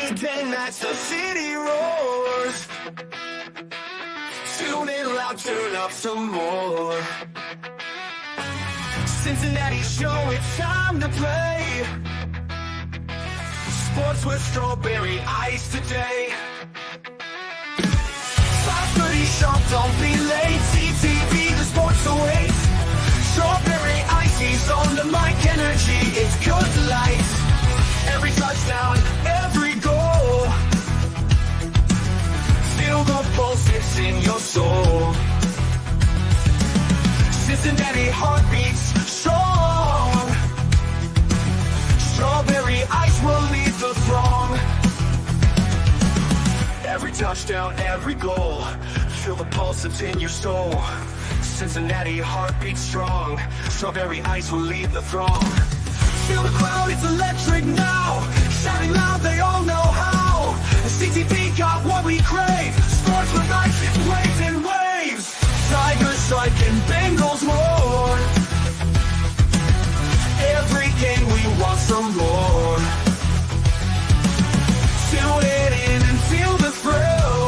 Waiting as the city roars. Tune in loud, turn up some more. Cincinnati show, it's time to play. Sports with strawberry ice today. 5:30 sharp, don't be late. CTV, the sports awaits. Strawberry ice, he's on the mic, energy, it's good light. Every touchdown, every goal. Feel the pulse, it's in your soul. Cincinnati heartbeats strong. Strawberry ice will lead the throng. Every touchdown, every goal. Feel the pulse, it's in your soul. Cincinnati heartbeats strong. Strawberry ice will lead the throng. Feel the crowd, it's electric now. Shouting loud, they all know how. The CTV got what we crave. Sports with ice, it waves and waves. Tigers strike and Bengals roar. Every game we want some more. Tune it in and feel the thrill.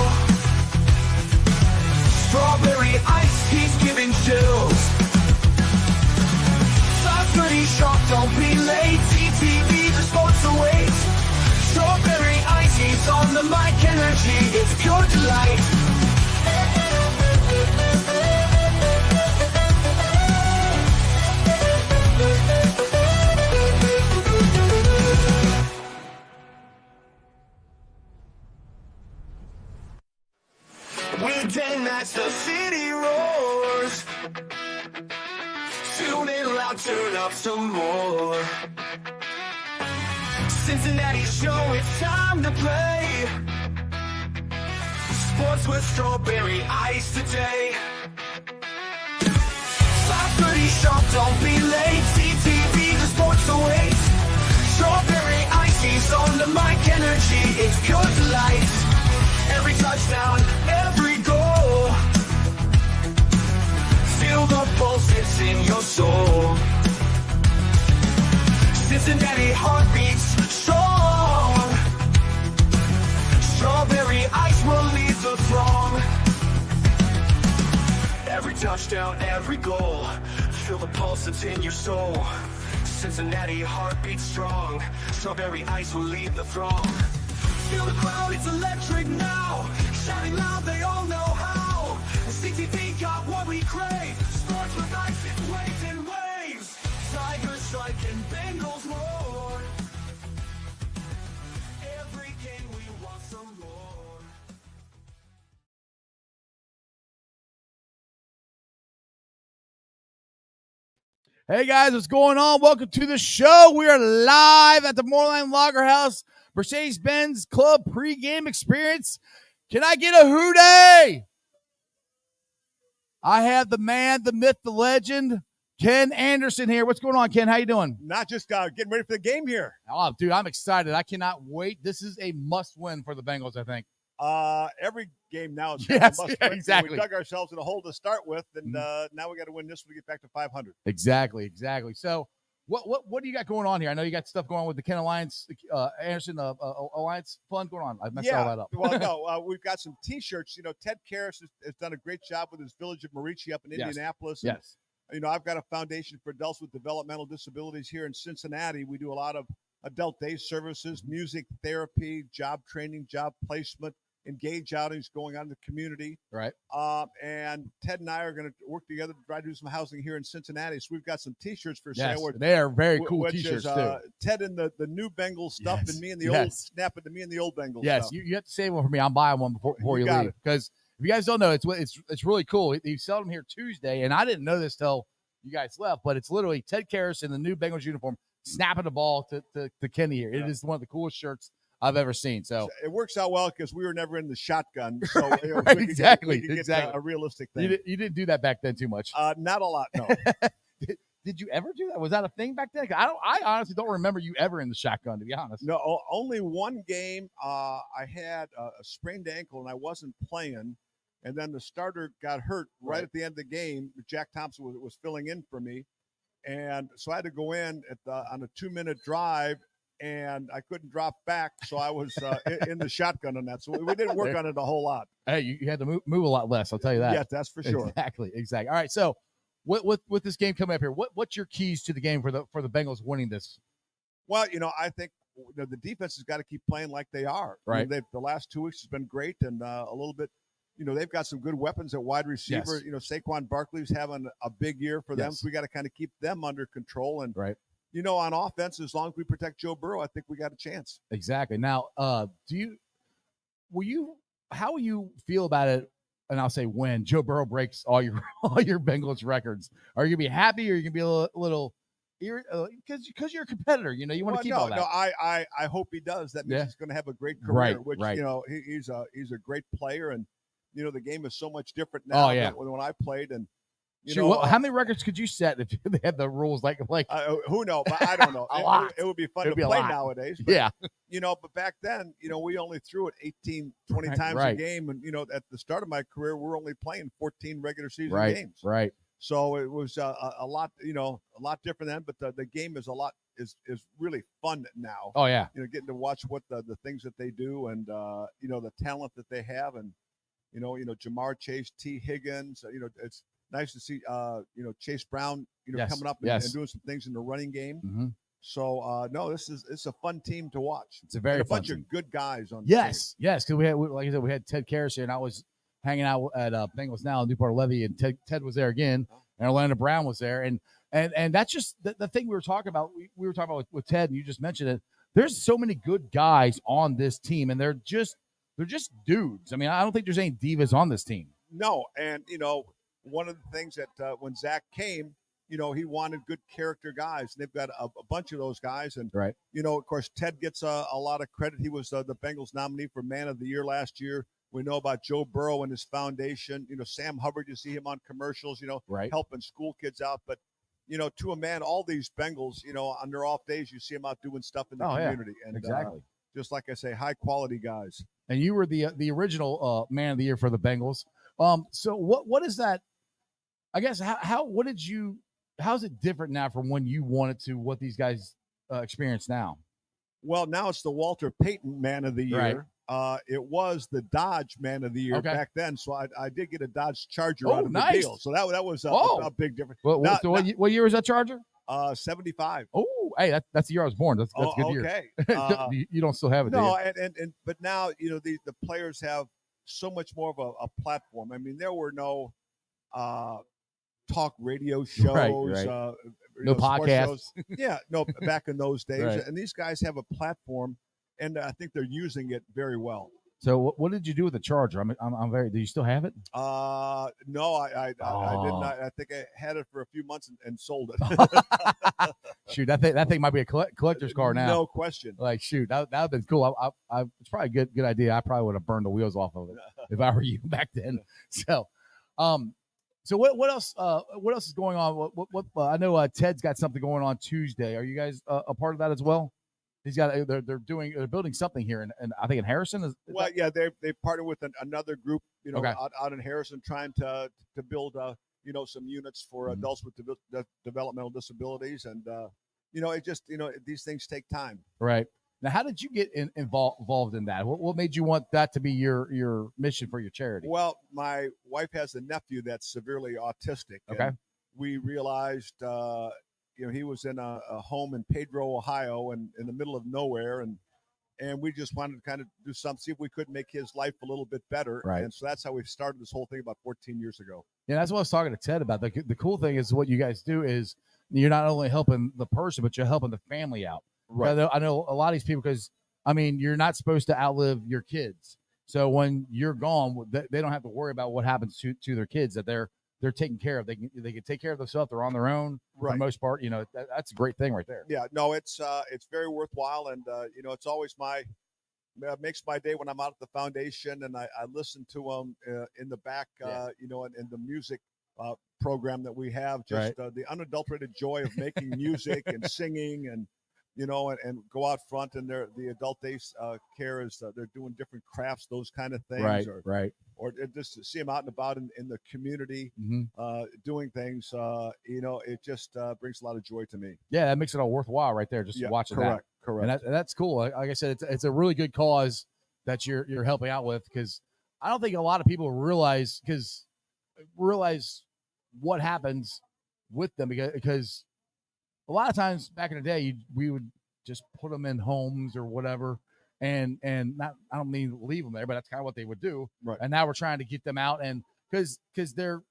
Strawberry ice, he's giving chills. 5:30 sharp, don't be late. CTV, the sports awaits. Strawberry ice, he's on the mic, energy, it's pure delight. Waiting as the city roars. Tune in loud, turn up some more. Cincinnati show, it's time to play. Sports with strawberry ice today. 5:30 sharp, don't be late. CTV, the sports awaits. Strawberry ice, he's on the mic, energy, it's pure delight. Every touchdown, every goal. Feel the pulse, it's in your soul. Cincinnati heartbeats strong. Strawberry ice will lead the throng. Every touchdown, every goal. Feel the pulse, it's in your soul. Cincinnati heartbeats strong. Strawberry ice will lead the throng. Feel the crowd, it's electric now. Shouting loud, they all know how. The CTV got what we crave. Sports with ice, it waves and waves. Tigers strike and Bengals roar. Every game we want some more. Hey guys, what's going on? Welcome to the show. We are live at the Moerlein Lager House, Mercedes-Benz Club pregame experience. Can I get a hootie? I have the man, the myth, the legend, Ken Anderson here. What's going on, Ken? How you doing? Not just getting ready for the game here. Oh, dude, I'm excited. I cannot wait. This is a must-win for the Bengals, I think. Every game now is Yes, a must yeah, win. exactly. We dug ourselves in a hole to start with, and now we got to win this one to get back to 500. Exactly. So what do you got going on here? I know you got stuff going on with the Ken Alliance, Anderson Alliance Fund going on. I messed all that up. Well, no, we've got some T-shirts. You know, Ted Karras has done a great job with his Village of Marici up in Indianapolis. And, yes. you know, I've got a foundation for adults with developmental disabilities here in Cincinnati. We do a lot of adult day services, music therapy, job training, job placement, engage outings going on in the community. Right. And Ted and I are going to work together to try to do some housing here in Cincinnati. So we've got some T-shirts for sale. They are very cool which T-shirts is, too. Ted in the new Bengals stuff, Yes. and me in the Yes. old snap it to me in the old Bengals Yes, stuff. you have to save one for me. I'm buying one before you got leave, because if you guys don't know, it's really cool. You sell them here Tuesday, and I didn't know this till you guys left, but it's literally Ted Karras in the new Bengals uniform snapping the ball to Kenny here. It is one of the coolest shirts I've ever seen. So it works out well because we were never in the shotgun. So right, exactly. We could get a realistic thing. You didn't do that back then too much. Not a lot, no. Did you ever do that? Was that a thing back then? I honestly don't remember you ever in the shotgun, to be honest. No, only one game. I had a sprained ankle and I wasn't playing, and then the starter got hurt right at the end of the game. Jack Thompson was filling in for me, and so I had to go in on a 2-minute drive. and I couldn't drop back, so I was in the shotgun on that. So we didn't work on it a whole lot. Hey, you had to move a lot less. I'll tell you that. Yes, that's for sure. Exactly. All right. So, with this game coming up here, what's your keys to the game for the Bengals winning this? Well, I think the defense has got to keep playing like they are. Right. The last 2 weeks has been great, and a little bit. They've got some good weapons at wide receiver. Yes. Saquon Barkley's having a big year for them, Yes. so we got to kind of keep them under control. And right. On offense, as long as we protect Joe Burrow, I think we got a chance. Exactly. Now, how will you feel about it? And I'll say when Joe Burrow breaks all your Bengals records, are you gonna be happy or are you gonna be a little because you're a competitor? You want to keep all that. No, I hope he does. That means he's going to have a great career. He's a great player, and the game is so much different now than when I played. And how many records could you set if they had the rules like who knows? But I don't know. A lot. It would be fun to play nowadays. But, but back then, we only threw it 18, 20 times a game. And, at the start of my career, we're only playing 14 regular season games. Right. So it was a lot, a lot different then. But the game is is really fun now. Oh, yeah. Getting to watch what the things that they do and, the talent that they have. And, Jamar Chase, T. Higgins, it's nice to see, Chase Brown, coming up and doing some things in the running game. Mm-hmm. So, no, it's a fun team to watch. It's a very bunch of good guys on. Yes, because like I said, we had Ted Karras here, and I was hanging out at Bengals Now in Newport Levy, and Ted was there again, and Orlando Brown was there, and that's just the thing we were talking about. We were talking about with Ted, and you just mentioned it. There's so many good guys on this team, and they're just dudes. I mean, I don't think there's any divas on this team. No, and one of the things that when Zach came, he wanted good character guys. And they've got a bunch of those guys. And, right. Of course, Ted gets a lot of credit. He was the Bengals nominee for Man of the Year last year. We know about Joe Burrow and his foundation. Sam Hubbard, you see him on commercials, helping school kids out. But, to a man, all these Bengals, on their off days, you see them out doing stuff in the community. Yeah. And exactly. Just like I say, high-quality guys. And you were the original Man of the Year for the Bengals. So what is that? I guess how's it different now from when you wanted to what these guys experience now? Well, now it's the Walter Payton Man of the Year. Right. It was the Dodge Man of the Year back then. So I did get a Dodge Charger out of the deal. So that was a big difference. What year was that Charger? 75. Oh, hey, that's the year I was born. That's a good year. Okay. You don't still have it. No, but now the players have so much more of a platform. I mean, there were no talk radio shows, right. No podcasts. No, back in those days. Right. And these guys have a platform, and I think they're using it very well. So what did you do with the Charger? I'm very. Do you still have it? No, I did not. I think I had it for a few months and sold it. Shoot, that thing might be a collector's car now. No question. Like, shoot, that would have been cool. It's probably a good idea. I probably would have burned the wheels off of it if I were you back then. So, so what else? What else is going on? What I know Ted's got something going on Tuesday. Are you guys a part of that as well? They're building something here, and I think in Harrison. They partnered with another group, out in Harrison, trying to build some units for adults with developmental disabilities, and it just these things take time. Right. Now, how did you get involved in that? What made you want that to be your mission for your charity? Well, my wife has a nephew that's severely autistic. Okay. And we realized, he was in a home in Pedro, Ohio, and in the middle of nowhere, and we just wanted to kind of do something, see if we could make his life a little bit better. Right. And so that's how we started this whole thing about 14 years ago. Yeah, that's what I was talking to Ted about. The cool thing is what you guys do is you're not only helping the person, but you're helping the family out. Right. I know a lot of these people because, you're not supposed to outlive your kids. So when you're gone, they don't have to worry about what happens to their kids, that they're taken care of. They can take care of themselves. They're on their own for the most part. That's a great thing right there. Yeah, no, it's very worthwhile. And, it's always makes my day when I'm out at the foundation and I listen to them in the back, in the music program that we have, just the unadulterated joy of making music and singing and and go out front, and the adult day care is they're doing different crafts, those kind of things, Right, or right. or just to see them out and about in the community doing things. It just brings a lot of joy to me. Yeah, that makes it all worthwhile right there, just Yeah, watching correct, that. correct. And that's cool. Like I said, it's a really good cause that you're helping out with, because I don't think a lot of people realize what happens with them, because a lot of times back in the day we would just put them in homes or whatever, and not, I don't mean leave them there, but that's kind of what they would do. Right. And now we're trying to get them out, and because they're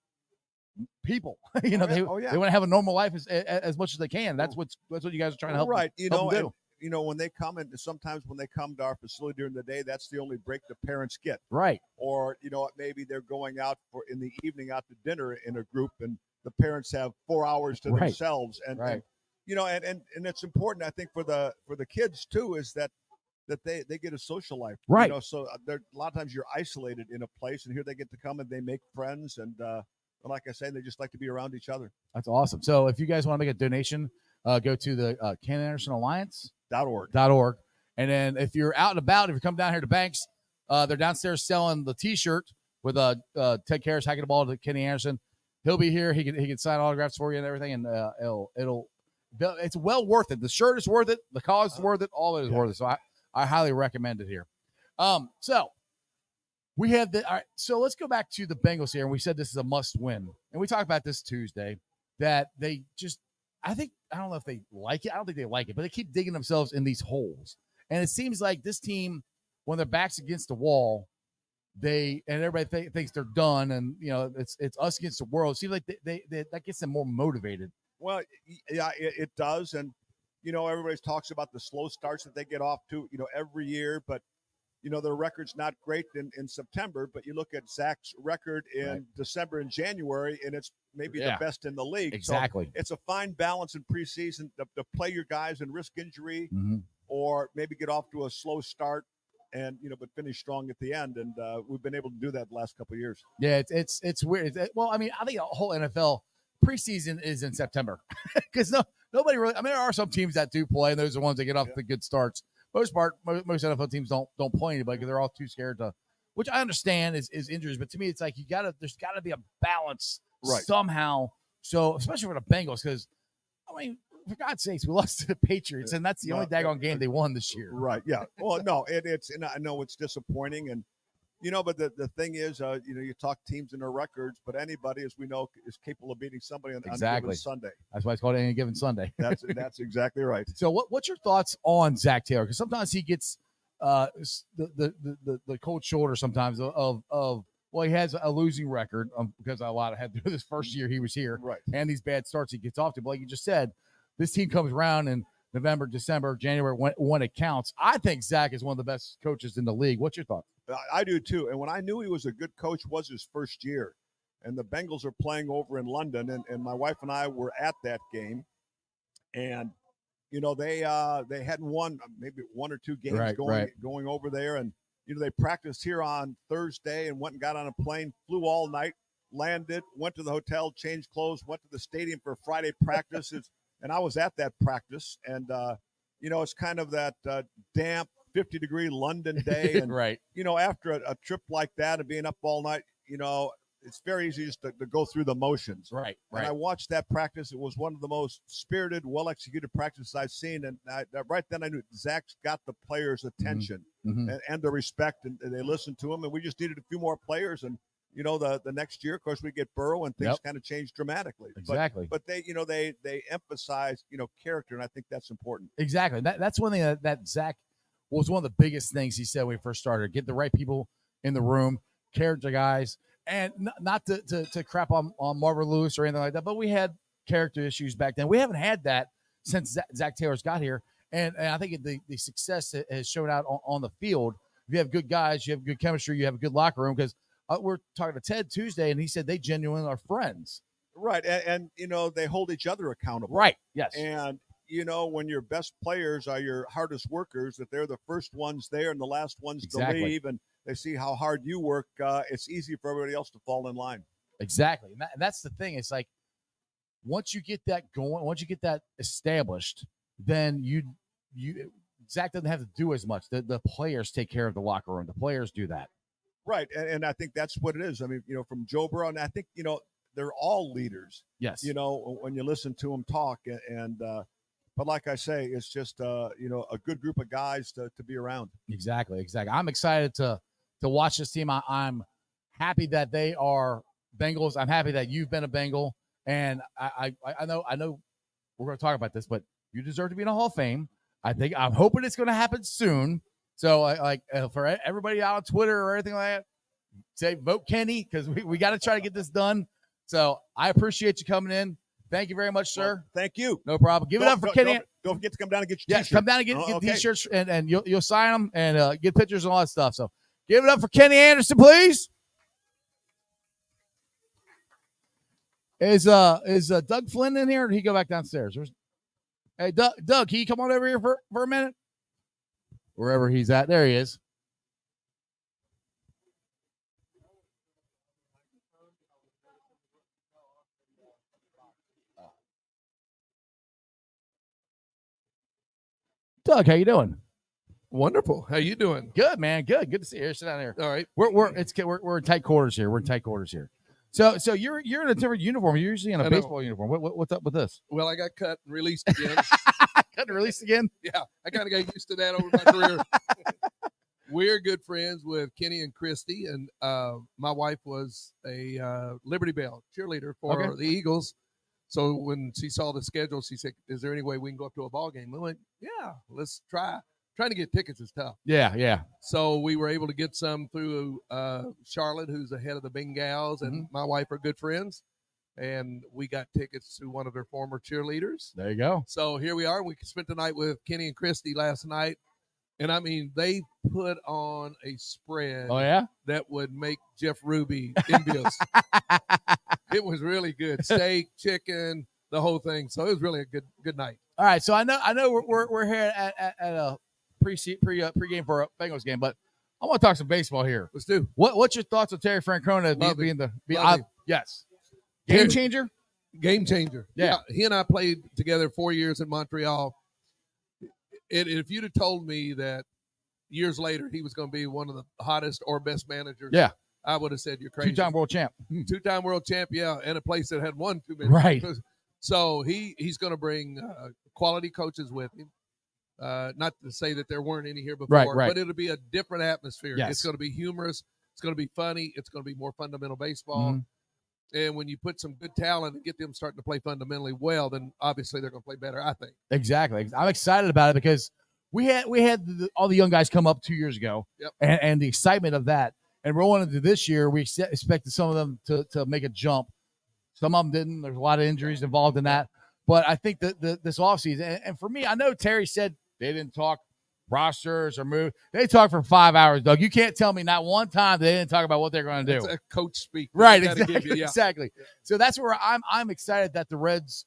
people, they yeah. they want to have a normal life as much as they can. That's what you guys are trying to help. Right. Help them do. When they come, and sometimes when they come to our facility during the day, that's the only break the parents get. Right. Or maybe they're going out in the evening out to dinner in a group, and the parents have 4 hours to themselves. And, right. and it's important, I think, for the kids too, is that they get a social life. Right. So a lot of times you're isolated in a place, and here they get to come and they make friends, and like I say, they just like to be around each other. That's awesome. So if you guys want to make a donation, go to the Ken Anderson Alliance.org. And then if you're out and about, if you come down here to Banks, they're downstairs selling the T-shirt with Ted Karras hacking the ball to Kenny Anderson. He'll be here. He can sign autographs for you and everything, and it's well worth it. The shirt is worth it. The cause is worth it. All of it is worth it. So I highly recommend it here. So we have all right. So let's go back to the Bengals here, and we said this is a must-win, and we talked about this Tuesday that they just. I don't know if they like it. I don't think they like it, but they keep digging themselves in these holes. And it seems like this team, when their back's against the wall, everybody thinks they're done, and it's us against the world. It seems like they that gets them more motivated. Well, yeah, it does, and everybody talks about the slow starts that they get off to, every year, but their record's not great in September, but you look at Zach's record in December and January, and it's maybe the best in the league. Exactly. So it's a fine balance in preseason to play your guys and risk injury, or maybe get off to a slow start and but finish strong at the end. And we've been able to do that the last couple of years. Yeah, it's weird. Well, I mean, I think the whole NFL preseason is in September because nobody really. I mean, there are some teams that do play, and those are the ones that get off the good starts. Most NFL teams don't play anybody because they're all too scared to, which I understand is injuries. But to me, it's like there's got to be a balance somehow. So especially for the Bengals, because I mean, for God's sakes, we lost to the Patriots, and that's the only daggone game they won this year. Right? Yeah. Well, no, it's and I know it's disappointing, and but the thing is, you talk teams and their records, but anybody, as we know, is capable of beating somebody on a given Sunday. That's why it's called Any Given Sunday. That's exactly right. So what's your thoughts on Zach Taylor? Because sometimes he gets the cold shoulder sometimes of well, he has a losing record because a lot of had through this first year he was here, and these bad starts he gets off to. But like you just said, this team comes around in November, December, January when it counts. I think Zach is one of the best coaches in the league. What's your thoughts? I do too. And when I knew he was a good coach was his first year, and the Bengals are playing over in London, and my wife and I were at that game, and they hadn't won maybe one or two games going over there, and they practiced here on Thursday and went and got on a plane, flew all night, landed, went to the hotel, changed clothes, went to the stadium for Friday practice, and I was at that practice, and it's kind of that damp 50-degree London day. And, after a trip like that and being up all night, it's very easy just to go through the motions. Right. And I watched that practice. It was one of the most spirited, well-executed practices I've seen. And right then I knew Zach's got the players' attention and the respect, and they listened to him. And we just needed a few more players. And, the next year, of course, we get Burrow, and things kind of change dramatically. Exactly. But they emphasize, character, and I think that's important. Exactly. That's one thing that Zach was one of the biggest things he said when he first started. Get the right people in the room, character guys, and not to crap on Marvin Lewis or anything like that, but we had character issues back then. We haven't had that since Zach Taylor's got here, and I think the success has shown out on the field. If you have good guys, you have good chemistry, you have a good locker room, because we're talking to Ted Tuesday, and he said they genuinely are friends. Right, and they hold each other accountable. Right, yes. And when your best players are your hardest workers, that they're the first ones there and the last ones to leave, and they see how hard you work, it's easy for everybody else to fall in line. Exactly. And that's the thing. It's like once you get that going, once you get that established, then Zach doesn't have to do as much. The players take care of the locker room. The players do that. Right, and I think that's what it is. I mean, from Joe Burrow, and I think they're all leaders. Yes. When you listen to them talk, and but like I say, it's just a good group of guys to be around. Exactly. I'm excited to watch this team. I'm happy that they are Bengals. I'm happy that you've been a Bengal, and I know we're going to talk about this, but you deserve to be in a Hall of Fame. I'm hoping it's going to happen soon. So, for everybody out on Twitter or anything like that, say vote Kenny, because we got to try to get this done. So, I appreciate you coming in. Thank you very much, sir. Well, thank you. No problem. Give it up for Kenny. Don't forget to come down and get your t-shirts. Come down and get okay. T-shirts, and you'll sign them and get pictures and all that stuff. So, give it up for Kenny Anderson, please. Is Doug Flynn in here, or did he go back downstairs? Hey, Doug, can you come on over here for a minute? Wherever he's at. There he is. Doug, how you doing? Wonderful. How you doing? Good, man. Good to see you. Sit down here. All right. We're in tight quarters here. So you're in a different uniform. You're usually in a baseball uniform. What's up with this? Well, I got cut and released again. Cut and released again? Yeah, I kind of got used to that over my career. We're good friends with Kenny and Christy, and my wife was a Liberty Bell cheerleader for the Eagles. So when she saw the schedule, she said, "Is there any way we can go up to a ball game?" We went, "Yeah, let's try." Trying to get tickets is tough. Yeah. So we were able to get some through Charlotte, who's the head of the Bengals, and my wife are good friends. And we got tickets to one of their former cheerleaders. There you go. So here we are. We spent the night with Kenny and Christy last night. And, I mean, they put on a spread that would make Jeff Ruby envious. It was really good. Steak, chicken, the whole thing. So it was really a good night. All right. So I know we're here at a pregame for a Bengals game, but I want to talk some baseball here. Let's do. What's your thoughts on Terry Francona being yes. Game changer? Game changer. Yeah. He and I played together 4 years in Montreal. If you'd have told me that years later he was going to be one of the hottest or best managers, I would have said you're crazy. Two-time world champ. Two-time world champ, and a place that had won too many. Right. So he's going to bring quality coaches with him. Not to say that there weren't any here before, right. but it'll be a different atmosphere. Yes. It's going to be humorous. It's going to be funny. It's going to be more fundamental baseball. And when you put some good talent and get them starting to play fundamentally well, then obviously they're going to play better, I think. Exactly. I'm excited about it because we had all the young guys come up 2 years ago, and the excitement of that. And rolling into this year, we expected some of them to make a jump. Some of them didn't. There's a lot of injuries involved in that. But I think that this offseason, and for me, I know Terry said they didn't talk rosters or move. They talked for 5 hours, Doug. You can't tell me not one time they didn't talk about what they're going to do. That's a coach speak. Right, exactly. So that's where I'm excited that the Reds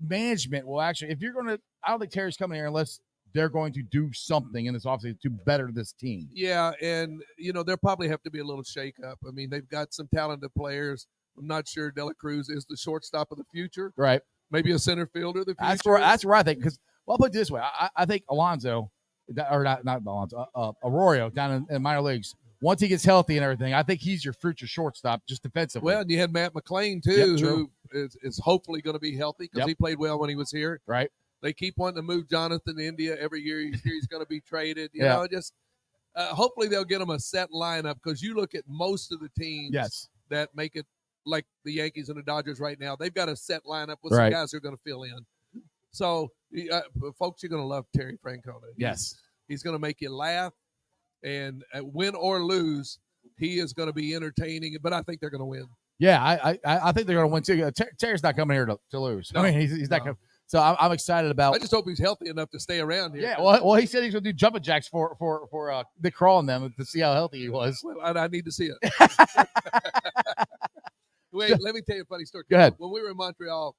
management will actually, if you're going to, I don't think Terry's coming here unless they're going to do something in this offseason to better this team. Yeah, and, there'll probably have to be a little shake-up. I mean, they've got some talented players. I'm not sure De La Cruz is the shortstop of the future. Right. Maybe a center fielder of the future. That's where I think, because, well, I'll put it this way. I think Alonso, or not Alonso, Arroyo down in minor leagues, once he gets healthy and everything, I think he's your future shortstop just defensively. Well, and you had Matt McClain, too, who is hopefully going to be healthy because he played well when he was here. Right. They keep wanting to move Jonathan to India every year. He's going to be traded. You know, hopefully they'll get him a set lineup because you look at most of the teams that make it like the Yankees and the Dodgers right now. They've got a set lineup with some guys who are going to fill in. So, folks, you're going to love Terry Francona. He's going to make you laugh. And win or lose, he is going to be entertaining. But I think they're going to win. Yeah, I think they're going to win, too. Terry's not coming here to lose. No, I mean, he's not coming. So I'm excited about. I just hope he's healthy enough to stay around here. Yeah, well, he said he's going to do jumping jacks for Nick Kroll and them to see how healthy he was. Well, I need to see it. Wait, let me tell you a funny story. Go ahead. When we were in Montreal,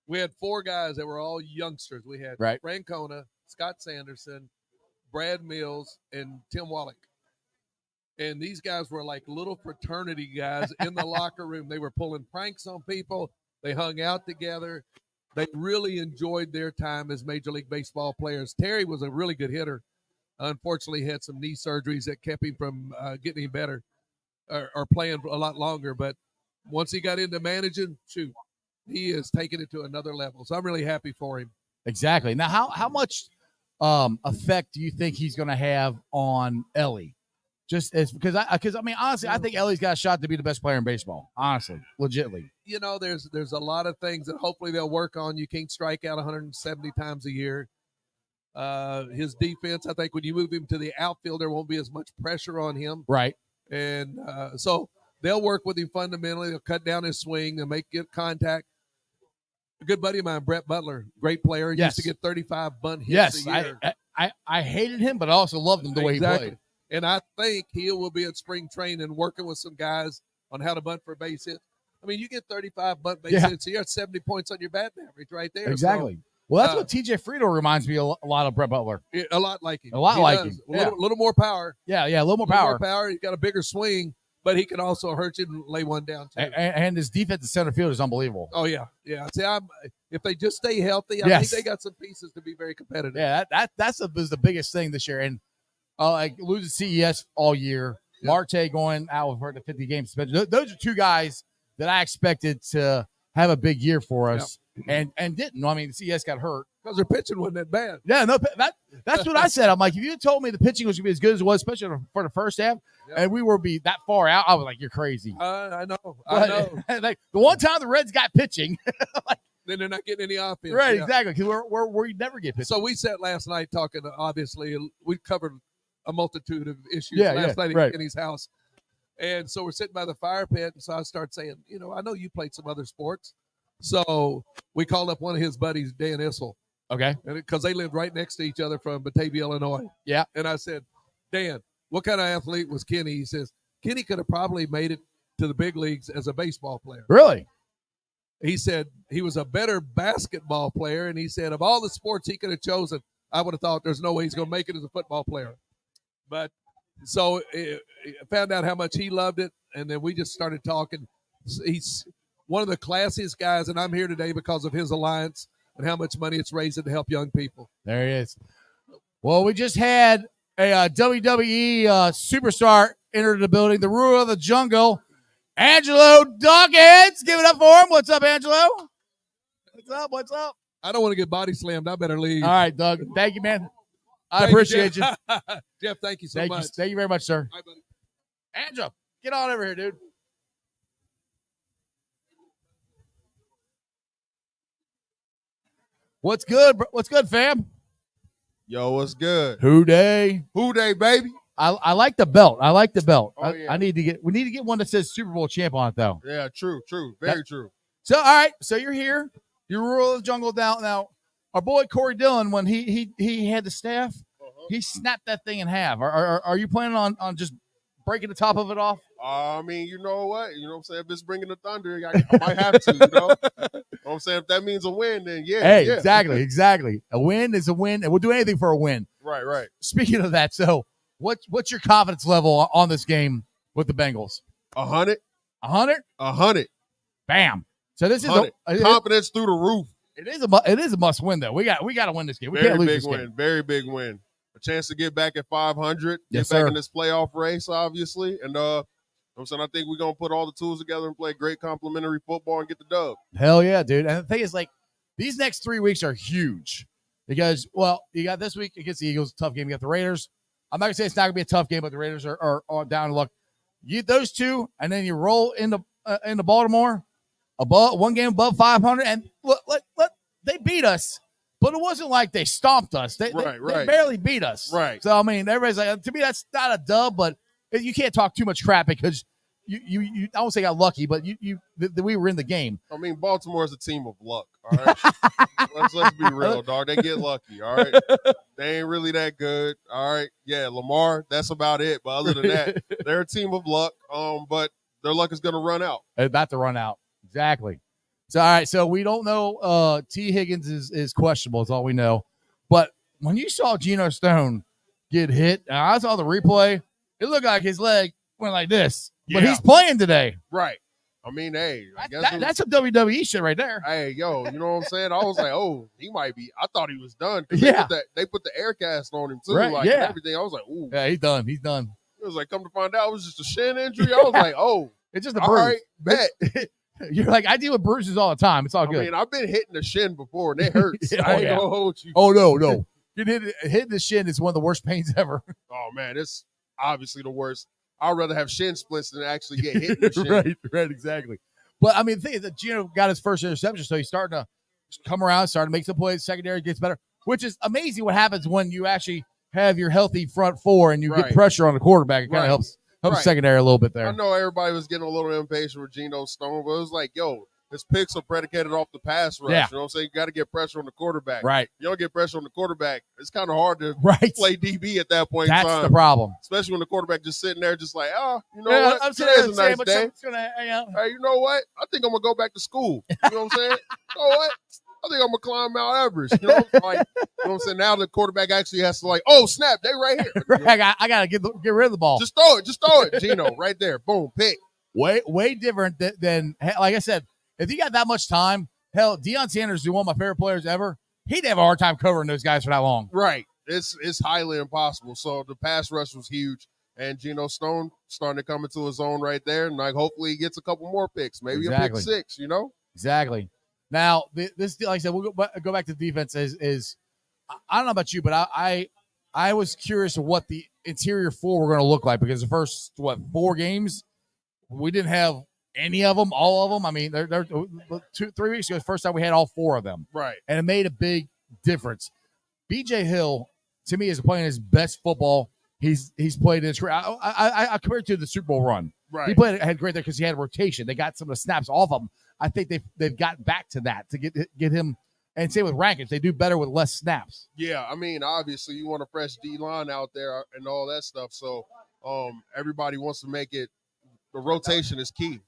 we had 4 guys that were all youngsters. We had Francona, Scott Sanderson, Brad Mills, and Tim Wallach. And these guys were like little fraternity guys in the locker room. They were pulling pranks on people. They hung out together. they really enjoyed their time as Major League Baseball players. Terry was a really good hitter. Unfortunately, he had some knee surgeries that kept him from getting better or playing a lot longer. But once he got into managing, shoot, he is taking it to another level. So I'm really happy for him. Exactly. Now, how much effect do you think he's going to have on Ellie? Just as because I mean, honestly, I think Ellie's got a shot to be the best player in baseball. Honestly, legitly. You know, there's a lot of things that hopefully they'll work on. You can't strike out 170 times a year. His defense, I think when you move him to the outfield, there won't be as much pressure on him. Right. And so they'll work with him fundamentally. They'll cut down his swing. They'll get contact. A good buddy of mine, Brett Butler, great player. He used to get 35 bunt hits a year. I hated him, but I also loved him the way he played. And I think he will be at spring training working with some guys on how to bunt for base hits. I mean, you get 35 bunt base hits, so you're at 70 points on your batting average right there. Exactly. So, well, that's what T.J. Friedel reminds me a lot of Brett Butler. A lot like him. A lot like him. A little more power. Yeah, a little more power. He's got a bigger swing, but he can also hurt you and lay one down, too. And his defensive center field is unbelievable. Oh, yeah. See, if they just stay healthy, I think they got some pieces to be very competitive. Yeah, that's the biggest thing this year. And like losing CES all year, Marte going out for the 50 game suspension. Those are two guys that I expected to have a big year for us, and didn't. I mean, CES got hurt because their pitching wasn't that bad. Yeah, no, that's what I said. I'm like, if you had told me the pitching was going to be as good as it was, especially for the first half, and we would be that far out, I was like, you're crazy. I know. Like the one time the Reds got pitching, then they're not getting any offense. Right, exactly. Because we never get pitching. So we sat last night talking. Obviously, we covered a multitude of issues last night at Kenny's house. And so we're sitting by the fire pit, and so I start saying, I know you played some other sports. So we called up one of his buddies, Dan Issel. Okay. Because they lived right next to each other from Batavia, Illinois. Yeah. And I said, Dan, what kind of athlete was Kenny? He says, Kenny could have probably made it to the big leagues as a baseball player. Really? He said he was a better basketball player, and he said of all the sports he could have chosen, I would have thought there's no way he's going to make it as a football player. But so I found out how much he loved it, and then we just started talking. He's one of the classiest guys, and I'm here today because of his alliance and how much money it's raising to help young people. There he is. Well, we just had a WWE superstar enter the building, the ruler of the jungle, Angela Dawkins. Give it up for him. What's up, Angelo? What's up? I don't want to get body slammed. I better leave. All right, Doug. Thank you, man. I appreciate you. Jeff, thank you so much. Thank you very much, sir. Bye, buddy. Angela, get on over here, dude. What's good? What's good, fam? Yo, what's good? Who day? Who day, baby? I like the belt. I like the belt. Oh, yeah. We need to get one that says Super Bowl champ on it, though. Yeah, true. Very true. So, all right. So you're here. You're rural of the jungle down now. Our boy Corey Dillon, when he had the staff, he snapped that thing in half. Are you planning on just breaking the top of it off? I mean, you know what? You know what I'm saying? If it's bringing the thunder, I might have to, you know? What I'm saying? If that means a win, then yeah. Hey, yeah. Exactly. A win is a win, and we'll do anything for a win. Right. Speaking of that, so what's your confidence level on this game with the Bengals? 100. 100? 100. Bam. So this is confidence through the roof. It is a must win though. We got to win this game. We Very can't lose big this win. game. Very big win. A chance to get back at 500. Yes, get back sir. in this playoff race, obviously. And I'm saying I think we're gonna put all the tools together and play great complimentary football and get the dub. Hell yeah, dude. And the thing is, like, these next 3 weeks are huge because, well, you got this week against the Eagles, tough game. You got the Raiders. I'm not gonna say it's not gonna be a tough game, but the Raiders are down in luck. You get those two, and then you roll into Baltimore, one game above 500, and look, they beat us, but it wasn't like they stomped us. They barely beat us. Right. So I mean, everybody's like, to me, that's not a dub, but you can't talk too much crap because you I won't say got lucky, but we were in the game. I mean, Baltimore is a team of luck. All right, let's be real, dog. They get lucky. All right, they ain't really that good. All right, yeah, Lamar, that's about it. But other than that, they're a team of luck. But their luck is going to run out. About to run out. Exactly. So all right, so we don't know. T. Higgins is questionable. Is all we know. But when you saw Geno Stone get hit, and I saw the replay. It looked like his leg went like this. But he's playing today. Right. I mean, hey, I guess that's some WWE shit right there. Hey, yo, you know what I'm saying? I was like, oh, he might be. I thought he was done. Yeah. They put the air cast on him too, Right, like yeah. and everything. I was like, ooh. Yeah, he's done. He's done. It was like, come to find out, it was just a shin injury. I was like, oh, it's just a all bruise. right, bet. You're like, I deal with bruises all the time. It's all good. I mean, I've been hitting the shin before, and it hurts. I ain't gonna hold you. Oh no. Hitting the shin is one of the worst pains ever. Oh man, it's obviously the worst. I'd rather have shin splints than actually get hit in the shin. Right, exactly. But I mean, the thing is that Gino got his first interception, so he's starting to come around, starting to make some plays. Secondary gets better, which is amazing. What happens when you actually have your healthy front four and you get pressure on the quarterback? It kind of helps secondary a little bit there. I know everybody was getting a little impatient with Geno Stone, but it was like, yo, his picks are predicated off the pass rush. Yeah. You know what I'm saying? You got to get pressure on the quarterback. Right. You don't get pressure on the quarterback, it's kind of hard to play DB at that point in time. That's the problem. Especially when the quarterback just sitting there just like, you know what? I'm Today's a nice day. Hey, you know what? I think I'm going to go back to school. You know what I'm saying? You know what? I think I'm going to climb Mount Everest. You know? You know what I'm saying? Now the quarterback actually has to snap. They right here. You know? I got to get rid of the ball. Just throw it. Gino, right there. Boom, pick. Way different than like I said, if you got that much time, hell, Deion Sanders is one of my favorite players ever. He'd have a hard time covering those guys for that long. Right. It's highly impossible. So the pass rush was huge. And Geno Stone starting to come into his own right there. And hopefully he gets a couple more picks. Maybe a pick 6, you know? Exactly. Now, this, like I said, we'll go back to defense is I don't know about you, but I was curious of what the interior four were going to look like because the first, 4 games, we didn't have any of them, all of them. I mean, they're 2-3 weeks ago, the first time we had all 4 of them. Right. And it made a big difference. B.J. Hill, to me, is playing his best football he's played in his career. I compare it to the Super Bowl run. Right. He had great there because he had rotation. They got some of the snaps off of him. I think they've got back to that to get him. And same with Rankins. They do better with less snaps. Yeah, I mean, obviously you want a fresh D-line out there and all that stuff. So everybody wants to make it. The rotation is key.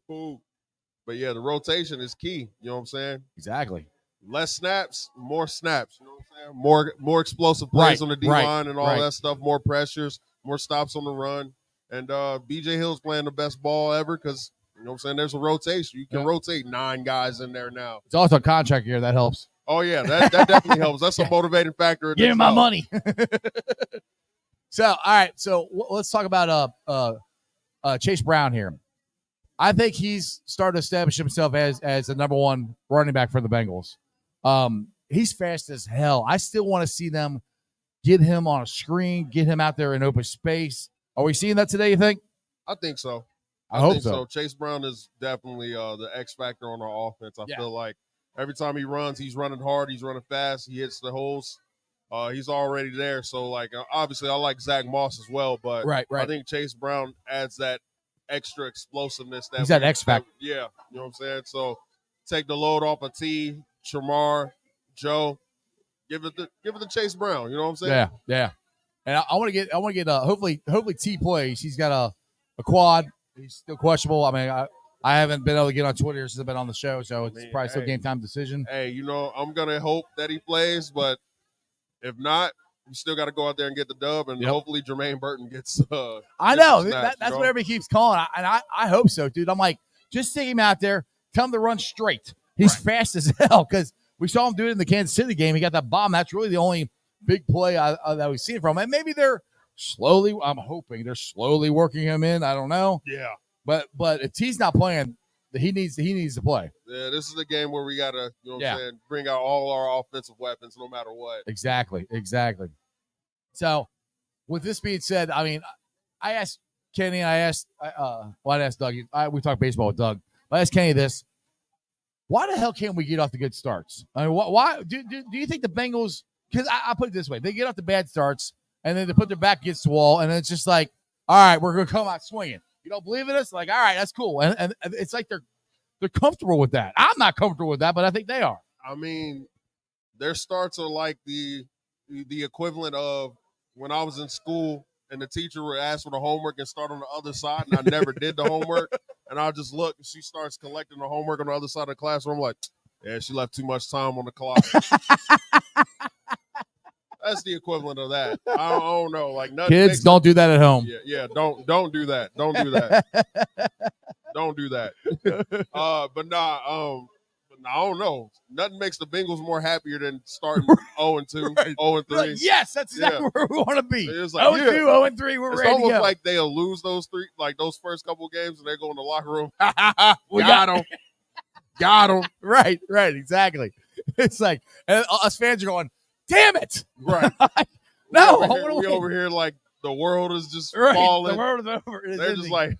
But yeah, the rotation is key. You know what I'm saying? Exactly. Less snaps, more snaps. You know what I'm saying? More explosive plays on the D-line and all that stuff. More pressures, more stops on the run. And B.J. Hill's playing the best ball ever because, you know what I'm saying, there's a rotation. You can rotate 9 guys in there now. It's also a contract year. That helps. Oh, yeah, that definitely helps. That's a motivating factor. Give me my money. So, all right. So let's talk about Chase Brown here. I think he's started to establish himself as the number 1 running back for the Bengals. He's fast as hell. I still want to see them get him on a screen, get him out there in open space. Are we seeing that today, you think? I think so. I hope so. Chase Brown is definitely the X factor on our offense. I feel like every time he runs, he's running hard, he's running fast, he hits the holes. He's already there. So, obviously I like Zach Moss as well, but I think Chase Brown adds that extra explosiveness. He's that X factor. Yeah, you know what I'm saying? So, take the load off of T, Shamar, Joe. Give it to Chase Brown. You know what I'm saying? Yeah. And I want to get hopefully T plays. He's got a quad. He's still questionable. I mean, I haven't been able to get on Twitter since I've been on the show, so it's probably still game time decision. Hey, I'm gonna hope that he plays, but if not, you still got to go out there and get the dub, and hopefully Jermaine Burton gets. I know that's what everybody keeps calling, and I hope so, dude. I'm like, just take him out there, tell him to run straight. He's fast as hell because we saw him do it in the Kansas City game. He got that bomb. That's really the only big play that we've seen from him. And maybe I'm hoping they're slowly working him in. I don't know. Yeah. But if T's not playing, he needs to play. Yeah, this is the game where we gotta, you know what I'm saying, bring out all our offensive weapons no matter what. Exactly. So with this being said, I mean, I asked Kenny, I asked Doug. We talked baseball with Doug. I asked Kenny this. Why the hell can't we get off the good starts? I mean, why do you think the Bengals, because I put it this way, they get off the bad starts and then they put their back against the wall and it's just like, all right, we're going to come out swinging. You don't believe in us? Like, all right, that's cool. And it's like they're comfortable with that. I'm not comfortable with that, but I think they are. I mean, their starts are like the equivalent of when I was in school and the teacher would ask for the homework and start on the other side, and I never did the homework. And I just look, and she starts collecting the homework on the other side of the classroom. I'm like, yeah, she left too much time on the clock. That's the equivalent of that. I don't know. Like, kids, don't do that at home. Yeah, don't do that. Don't do that. don't do that. But I don't know. Nothing makes the Bengals more happier than starting 0-2, Right. 0-3. Like, yes, that's exactly where we want to be. It's like, 0-2, 0-3, we're it's ready to almost go. like they'll lose those first couple games, and they go in the locker room. We got them. Got them. Right, exactly. It's like, and us fans are going, damn it. Right. No, we over here like the world is just right. falling. The world is over. They're just like,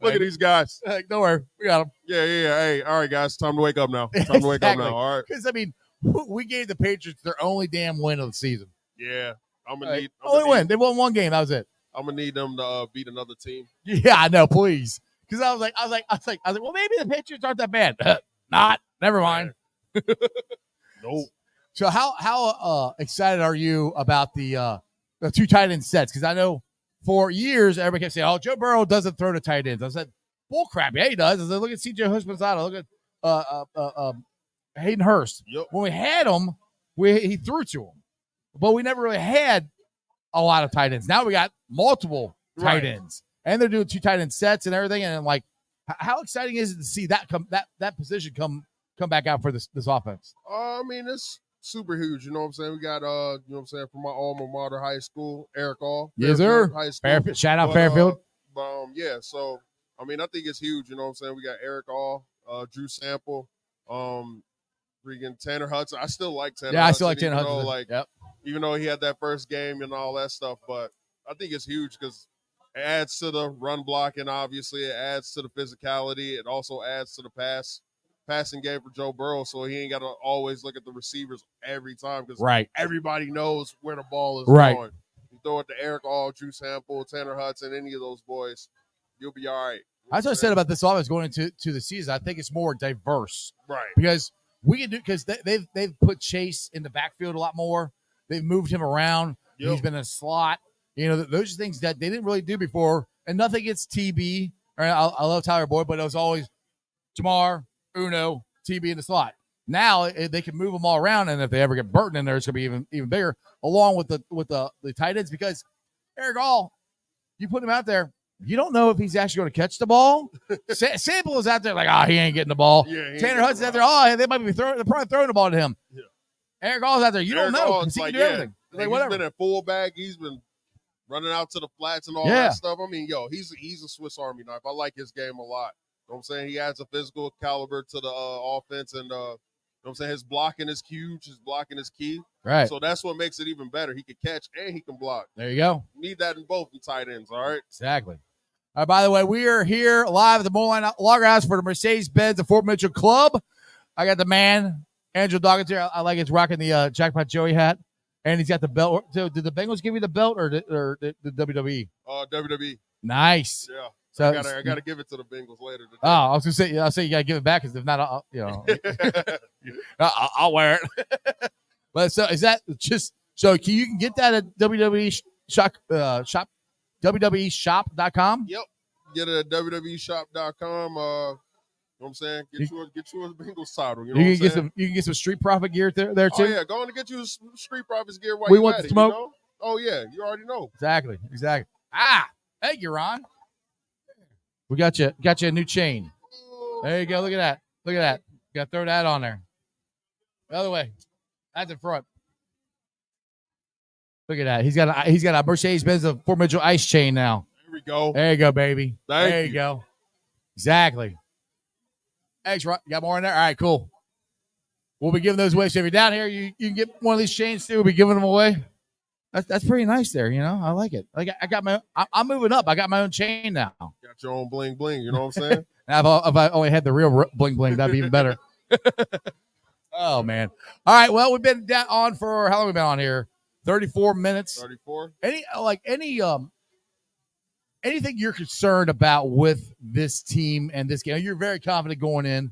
look at these guys. Like, don't worry, we got them. Yeah. Hey, all right, guys, time to wake up now. Time to wake up now. All right. Because I mean, we gave the Patriots their only damn win of the season. Yeah, only win. They won one game. That was it. I'm gonna need them to beat another team. Yeah, I know. Please, because I was like, well, maybe the Patriots aren't that bad. Not. Never mind. Nope. So how excited are you about the two tight end sets? Because I know for years everybody kept saying, "Oh, Joe Burrow doesn't throw to tight ends." I said, "Bull crap, yeah, he does." I said, "Look at C.J. Houshmandzadeh. Look at Hayden Hurst." Yep. When we had him, he threw to him, but we never really had a lot of tight ends. Now we got multiple tight ends, and they're doing two tight end sets and everything. And I'm like, how exciting is it to see that position come back out for this offense? I mean, it's super huge. You know what I'm saying? We got, you know what I'm saying, from my alma mater high school, Eric All. Yes, sir. High school. Shout out Fairfield. Yeah, so, I mean, I think it's huge. You know what I'm saying? We got Eric All, Drew Sample, freaking Tanner Hudson. I still like Tanner Hudson. I still like Tanner Hudson. Even though he had that first game and all that stuff, but I think it's huge because it adds to the run blocking, obviously. It adds to the physicality. It also adds to the passing game for Joe Burrow, so he ain't got to always look at the receivers every time because everybody knows where the ball is going. You throw it to Eric All, Drew Sample, Tanner Hudson, any of those boys, you'll be all right. That's what I said about this offense going into the season. I think it's more diverse. Right. Because they've put Chase in the backfield a lot more. They've moved him around. Yep. He's been in a slot. You know, those are things that they didn't really do before. And nothing against TB. Right? I love Tyler Boyd, but it was always Jamar, Uno, TB in the slot. Now they can move them all around, and if they ever get Burton in there, it's going to be even bigger, along with the tight ends. Because Eric All, you put him out there, you don't know if he's actually going to catch the ball. Sample is out there like, he ain't getting the ball. Yeah, Tanner Hudson's out there, they might be they're probably throwing the ball to him. Yeah. Eric All's out there, you don't know. He can do everything. Like, he's been at fullback. He's been running out to the flats and all that stuff. I mean, he's a Swiss Army knife. I like his game a lot. You know what I'm saying? He adds a physical caliber to the offense, and you know what I'm saying? His blocking is huge. His blocking is key. Right. So that's what makes it even better. He can catch and he can block. There you go. You need that in both the tight ends, all right? Exactly. All right, by the way, we are here live at the Moerlein Lager House for the Mercedes-Benz of Fort Mitchell Club. I got the man, Angela Dawkins here. I like he's rocking the Jackpot Joey hat, and he's got the belt. So did the Bengals give you the belt or the WWE? WWE. Nice. Yeah. So I gotta give it to the Bengals later today. Oh, I was gonna say, I'll say you gotta give it back because if not, I'll wear it. But so is that just so? You can get that at WWE shop, WWEshop.com. Yep. Get it at WWEshop.com. You know what I'm saying? Get you a Bengals title. You know what I'm saying? You can get some Street Profit gear there too. Oh yeah, go on to get you some Street Profits gear while we you want at the it, smoke. You know? Oh yeah, you already know. Exactly. Thank you, Ron. We got you a new chain. There you go. Look at that. Got to throw that on there. The other way. That's in front. Look at that. He's got a Mercedes-Benz of Fort Mitchell ice chain now. There we go. There you go, baby. There you go. Exactly. Thanks, Ron. You got more in there? All right, cool. We'll be giving those away. So if you're down here, you can get one of these chains too. We'll be giving them away. That's pretty nice there, you know. I like it. I'm moving up. I got my own chain now. Got your own bling bling. You know what I'm saying? Now, if I only had the real bling bling, that'd be even better. Oh man! All right. Well, we've been on for how long? Have we been on here? 34 minutes. 34. Anything you're concerned about with this team and this game? You're very confident going in,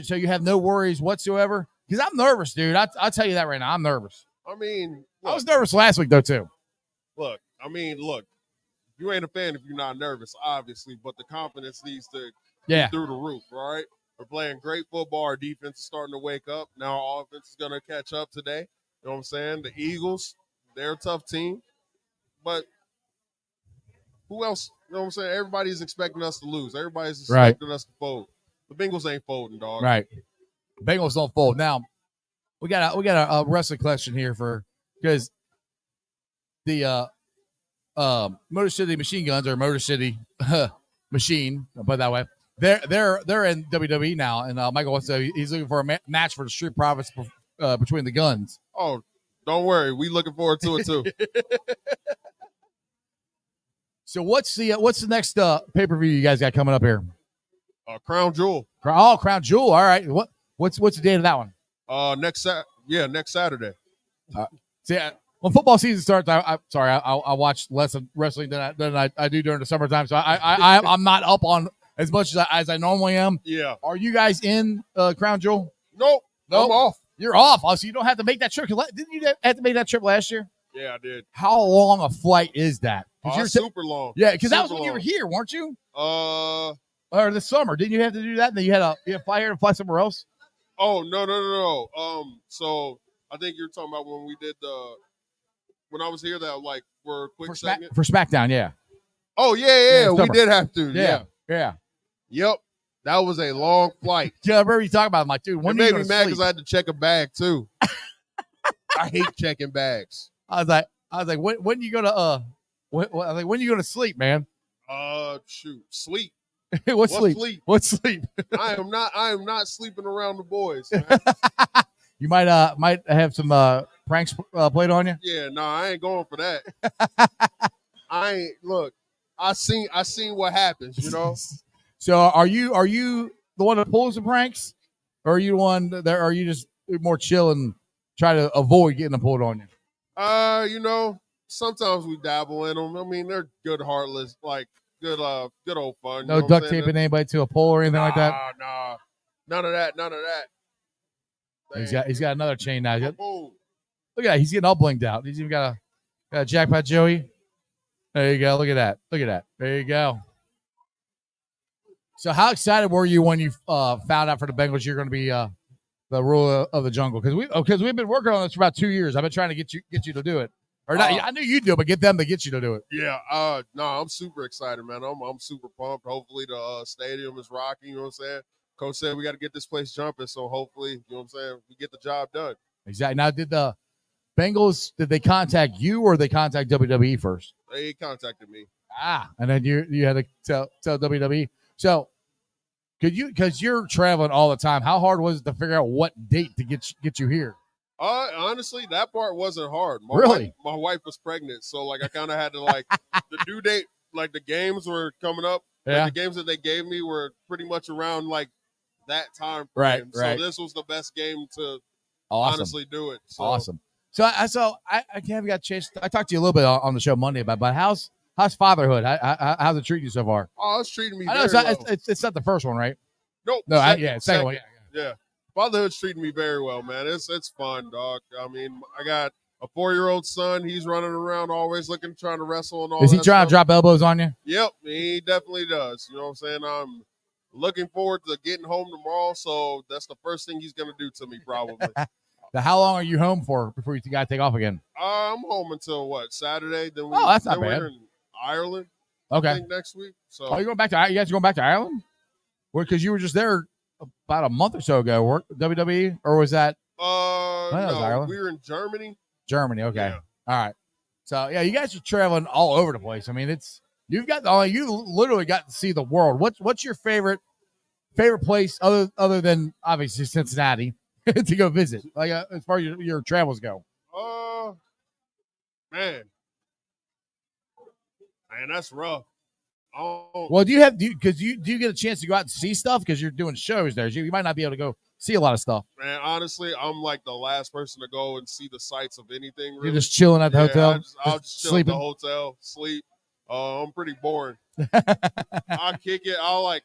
so you have no worries whatsoever. Because I'm nervous, dude. I'll tell you that right now. I'm nervous. I mean, I was nervous last week though too. Look, you ain't a fan if you're not nervous, obviously, but the confidence needs to be through the roof, all right? We're playing great football. Our defense is starting to wake up. Now our offense is going to catch up today. You know what I'm saying? The Eagles, they're a tough team. But who else You know what I'm saying? Everybody's expecting us to lose. Everybody's expecting us to fold. The Bengals ain't folding, dog. Right. Bengals don't fold. Now, we got a wrestling question here because the Motor City Machine Guns or Motor City Machine, I'll put it that way. They're in WWE now, and Michael wants to. He's looking for a match for the Street Profits between the Guns. Oh, don't worry, we looking forward to it too. So what's the next pay-per-view you guys got coming up here? Crown Jewel. Crown Jewel. All right. What's the date of that one? Next Saturday. When football season starts, I watch less of wrestling than I do during the summertime. So I'm not up on as much as I normally am. Yeah. Are you guys in Crown Jewel? Nope. I'm off. You're off. So you don't have to make that trip. Didn't you have to make that trip last year? Yeah, I did. How long a flight is that? You're super long. Yeah, because that was when you were here, weren't you? Or this summer. Didn't you have to do that? And then you had to fly here and fly somewhere else? Oh, no. So I think you're talking about when we did when I was here that like for a quick segment. For SmackDown, yeah. Oh, yeah. We did have to. Yeah. Yep. That was a long flight. Yeah, I remember you talking about it. I'm like, dude, when it are you made me mad because I had to check a bag too. I hate checking bags. I was like, when you go to when you go to sleep, man? Sleep. What's sleep? What's sleep? I am not sleeping around the boys. Man. You might have some pranks played on you. Yeah, no, I ain't going for that. I seen what happens, you know. So are you the one that pulls the pranks, or are you the one that are you just more chill and try to avoid getting them pulled on you? Sometimes we dabble in them. I mean, they're good, heartless, like good old fun. No duct taping anybody to a pole or anything like that. Nah, none of that. He's got another chain now. Look at that. He's getting all blinked out. He's even got a jackpot Joey. There you go. Look at that. There you go. So how excited were you when you found out for the Bengals you're going to be the ruler of the jungle? Because we've been working on this for about 2 years. I've been trying to get you to do it. Or not, I knew you'd do it, but get them to get you to do it. Yeah. I'm super excited, man. I'm super pumped. Hopefully the stadium is rocking. You know what I'm saying? Coach said we got to get this place jumping. So hopefully, you know what I'm saying, we get the job done. Exactly. Now, did the Bengals, did they contact you or they contact WWE first? They contacted me. And then you had to tell WWE. So because you're traveling all the time, how hard was it to figure out what date to get you here? Honestly, that part wasn't hard. My wife was pregnant, so like I kind of had to like the due date, like the games were coming up. Yeah. Like, the games that they gave me were pretty much around like that time frame. Right. So this was the best game to honestly do it. So. Awesome. So I haven't got a chance. I talked to you a little bit on the show Monday about, but how's fatherhood? How's it treating you so far? Oh, it's treating me. I know it's not the first one, right? Nope. No, second one. Yeah. Fatherhood's treating me very well, man. It's fun, dog. I mean, I got a 4-year-old son. He's running around always trying to wrestle and all. Is he trying to drop elbows on you? Yep, he definitely does. You know what I'm saying? I'm looking forward to getting home tomorrow, so that's the first thing he's going to do to me probably. So how long are you home for before you got to take off again? I'm home until Saturday. Then that's not bad. We're in Ireland. Okay. I think next week. So you guys are going back to Ireland? Because you were just there about a month or so ago, WWE, or was that? No, we were in Germany. Germany, okay, yeah. All right. So yeah, you guys are traveling all over the place. I mean, you literally got to see the world. What's your favorite place other than obviously Cincinnati to go visit? Like as far as your travels go. Man, that's rough. Well, do you get a chance to go out and see stuff because you're doing shows there? You might not be able to go see a lot of stuff. Man, honestly, I'm like the last person to go and see the sights of anything. Really. You're just chilling at the hotel. I'll just chill at the hotel, sleep. I'm pretty boring. I'll kick it. I'll like.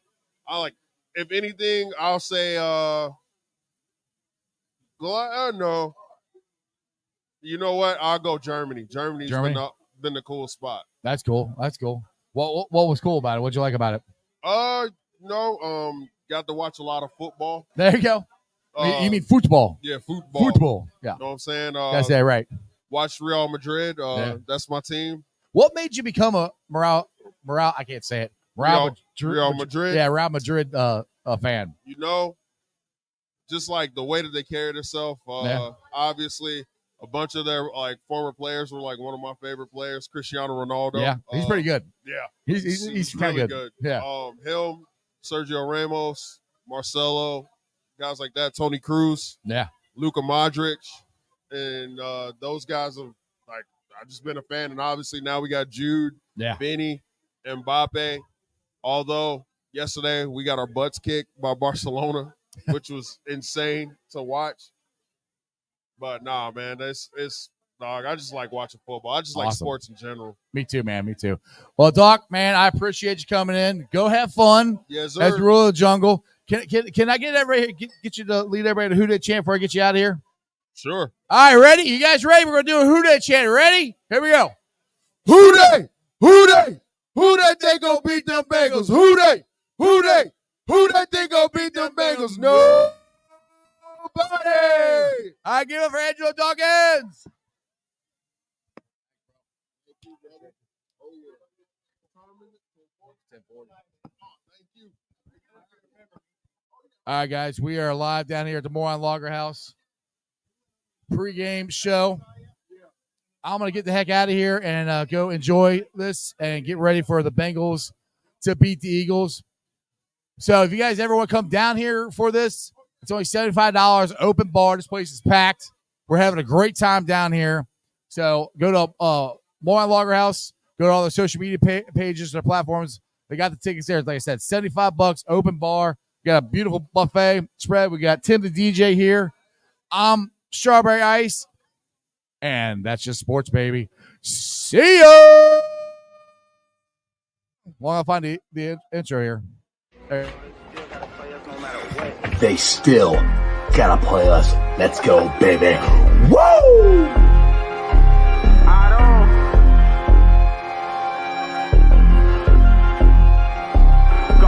If anything, I'll say. I don't know. You know what? I'll go Germany. Germany's been the cool spot. That's cool. What was cool about it? What'd you like about it? Got to watch a lot of football. There you go. You mean football? Yeah, football. Football. Yeah. You know what I'm saying? That's that right. Watch Real Madrid. That's my team. What made you become a I can't say it. Real Madrid. Yeah, Real Madrid fan. You know, just like the way that they carry themselves. Obviously, a bunch of their like former players were like one of my favorite players, Cristiano Ronaldo. Yeah, he's pretty good. Yeah, he's kind really of good. Yeah, him, Sergio Ramos, Marcelo, guys like that, Toni Kroos. Yeah, Luka Modric, and those guys have like I've just been a fan. And obviously now we got Jude, Vinny, Mbappe. Although yesterday we got our butts kicked by Barcelona, which was insane to watch. But nah, man, it's dog. I just like watching football. I just like sports in general. Me too, man. Me too. Well, Doc, man, I appreciate you coming in. Go have fun. Yes, sir. As the rule of the jungle. Can I get everybody get you to lead everybody to Who Dey chant before I get you out of here? Sure. All right, ready? You guys ready? We're gonna do a Who Dey chant. Ready? Here we go. Who Dey? Who Dey? Who they think gonna beat them Bengals? Who they? Who they? Who they think gonna beat them Bengals? Nobody. I give it for Angela Dawkins. All right, guys, we are live down here at the Moerlein Lager House pregame show. I'm going to get the heck out of here and go enjoy this and get ready for the Bengals to beat the Eagles. So if you guys ever want to come down here for this, it's only $75, open bar. This place is packed. We're having a great time down here. So go to Moerlein Lager House. Go to all the social media pages, their platforms. They got the tickets there. Like I said, $75, open bar. We got a beautiful buffet spread. We got Tim the DJ here. Strawberry Ice. And that's just sports, baby. See ya! Well, I'll find the intro here. They still gotta play us. Let's go, baby. Woo!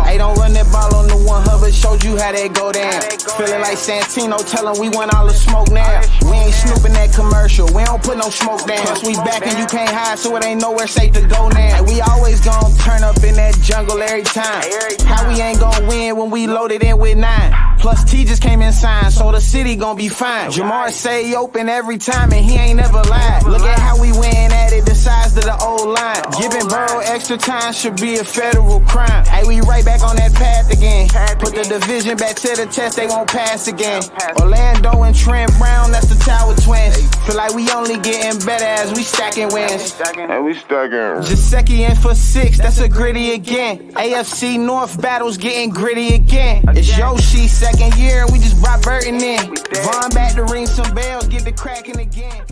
Hey, don't run that ball on the one hover. Showed you how that go down. Feeling like Santino, tell him we want all the smoke now. We ain't snooping that commercial. We don't put no smoke down. Plus we back and you can't hide, so it ain't nowhere safe to go now. We always gon' turn up in that jungle every time. How we ain't gon' win when we loaded in with 9? Plus T just came in signed, so the city gon' be fine. Jamar say he open every time and he ain't never lied. Look at how we win at it, the size of the old line. Giving Burrow extra time should be a federal crime. Hey, we right back on that path again. Put the division back to the test, they won't pass again. Orlando and Trent Brown, that's the Tower Twins. Feel like we only getting better as we stacking wins. And we stacking. Jasecki in for 6, that's a gritty again. AFC North battles getting gritty again. It's Yoshi second year, we just brought Burton in. Vaughn back to ring some bells, get the cracking again.